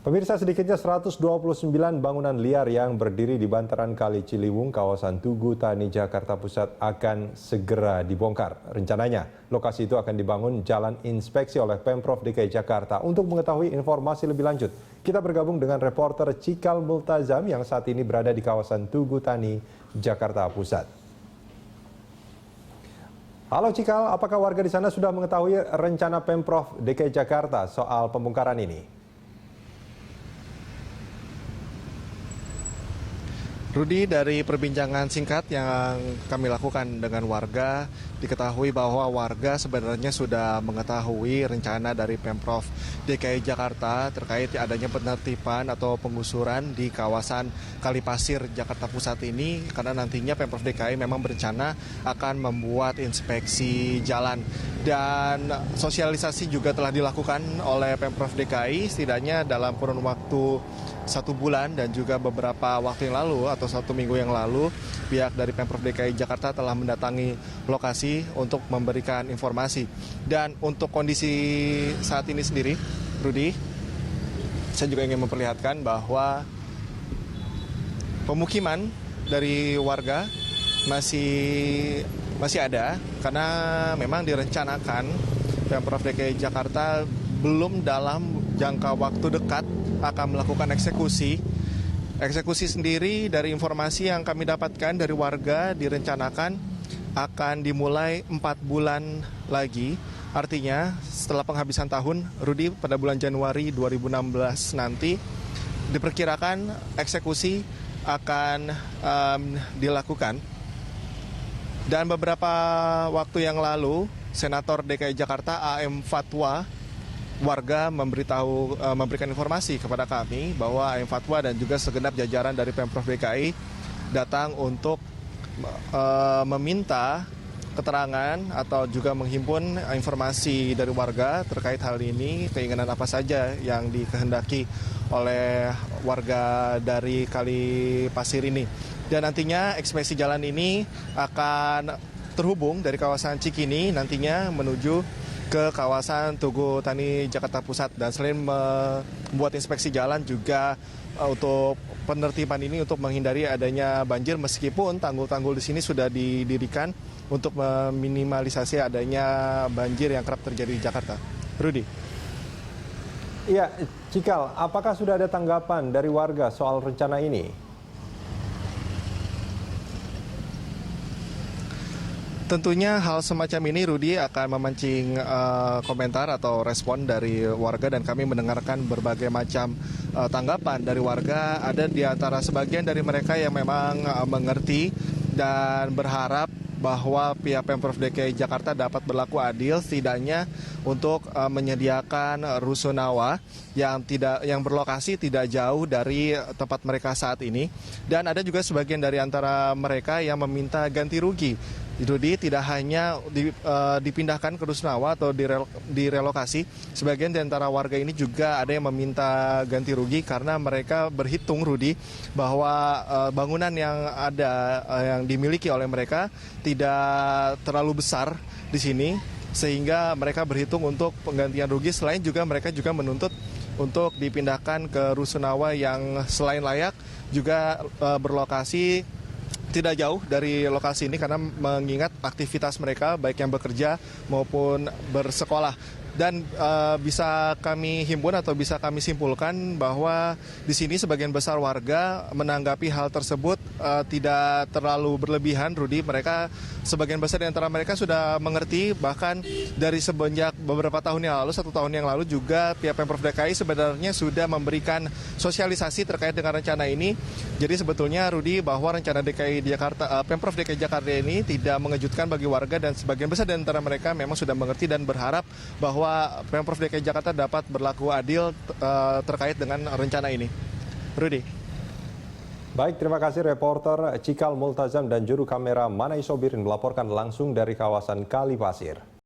Pemirsa, sedikitnya 129 bangunan liar yang berdiri di bantaran Kali Ciliwung, kawasan Tugu Tani, Jakarta Pusat akan segera dibongkar. Rencananya, lokasi itu akan dibangun jalan inspeksi oleh Pemprov DKI Jakarta. Untuk mengetahui informasi lebih lanjut, kita bergabung dengan reporter Cikal Multazam yang saat ini berada di kawasan Tugu Tani, Jakarta Pusat. Halo Cikal, apakah warga di sana sudah mengetahui rencana Pemprov DKI Jakarta soal pembongkaran ini? Rudi, dari perbincangan singkat yang kami lakukan dengan warga, diketahui bahwa warga sebenarnya sudah mengetahui rencana dari Pemprov DKI Jakarta terkait adanya penertiban atau penggusuran di kawasan Kalipasir, Jakarta Pusat ini, karena nantinya Pemprov DKI memang berencana akan membuat inspeksi jalan. Dan sosialisasi juga telah dilakukan oleh Pemprov DKI setidaknya dalam kurun waktu 1 bulan dan juga beberapa waktu yang lalu atau 1 minggu yang lalu pihak dari Pemprov DKI Jakarta telah mendatangi lokasi untuk memberikan informasi. Dan untuk kondisi saat ini sendiri, Rudi, saya juga ingin memperlihatkan bahwa pemukiman dari warga masih ada, karena memang direncanakan Pemprov DKI Jakarta belum dalam jangka waktu dekat akan melakukan eksekusi. Eksekusi sendiri dari informasi yang kami dapatkan dari warga direncanakan akan dimulai 4 bulan lagi. Artinya setelah penghabisan tahun, Rudi, pada bulan Januari 2016 nanti diperkirakan eksekusi akan dilakukan. Dan beberapa waktu yang lalu, Senator DKI Jakarta AM Fatwa, warga memberikan informasi kepada kami bahwa AM Fatwa dan juga segenap jajaran dari Pemprov DKI datang untuk meminta keterangan atau juga menghimpun informasi dari warga terkait hal ini, keinginan apa saja yang dikehendaki oleh warga dari Kali Pasir ini. Dan nantinya inspeksi jalan ini akan terhubung dari kawasan Cikini nantinya menuju ke kawasan Tugu Tani, Jakarta Pusat. Dan selain membuat inspeksi jalan juga untuk penertiban ini untuk menghindari adanya banjir, meskipun tanggul-tanggul di sini sudah didirikan untuk meminimalisasi adanya banjir yang kerap terjadi di Jakarta. Rudi. Iya, Cikal, apakah sudah ada tanggapan dari warga soal rencana ini? Tentunya hal semacam ini, Rudi, akan memancing komentar atau respon dari warga, dan kami mendengarkan berbagai macam tanggapan dari warga. Ada di antara sebagian dari mereka yang memang mengerti dan berharap bahwa pihak Pemprov DKI Jakarta dapat berlaku adil, setidaknya untuk menyediakan rusunawa yang berlokasi tidak jauh dari tempat mereka saat ini. Dan ada juga sebagian dari antara mereka yang meminta ganti rugi. Jadi tidak hanya dipindahkan ke rusunawa atau direlokasi, sebagian di antara warga ini juga ada yang meminta ganti rugi karena mereka berhitung, Rudi, bahwa bangunan yang ada yang dimiliki oleh mereka tidak terlalu besar di sini, sehingga mereka berhitung untuk penggantian rugi. Selain juga mereka juga menuntut untuk dipindahkan ke rusunawa yang selain layak juga berlokasi tidak jauh dari lokasi ini, karena mengingat aktivitas mereka baik yang bekerja maupun bersekolah. Dan bisa kami himpun atau bisa kami simpulkan bahwa di sini sebagian besar warga menanggapi hal tersebut tidak terlalu berlebihan, Rudi. Mereka sebagian besar di antara mereka sudah mengerti, bahkan dari semenjak beberapa tahun yang lalu, 1 tahun yang lalu juga pihak Pemprov DKI sebenarnya sudah memberikan sosialisasi terkait dengan rencana ini. Jadi sebetulnya, Rudi, bahwa rencana DKI Jakarta, Pemprov DKI Jakarta ini tidak mengejutkan bagi warga, dan sebagian besar di antara mereka memang sudah mengerti dan berharap bahwa Pemprov DKI Jakarta dapat berlaku adil terkait dengan rencana ini. Rudi. Baik, terima kasih reporter Cikal Multazam dan juru kamera Manai Sobirin melaporkan langsung dari kawasan Kali Pasir.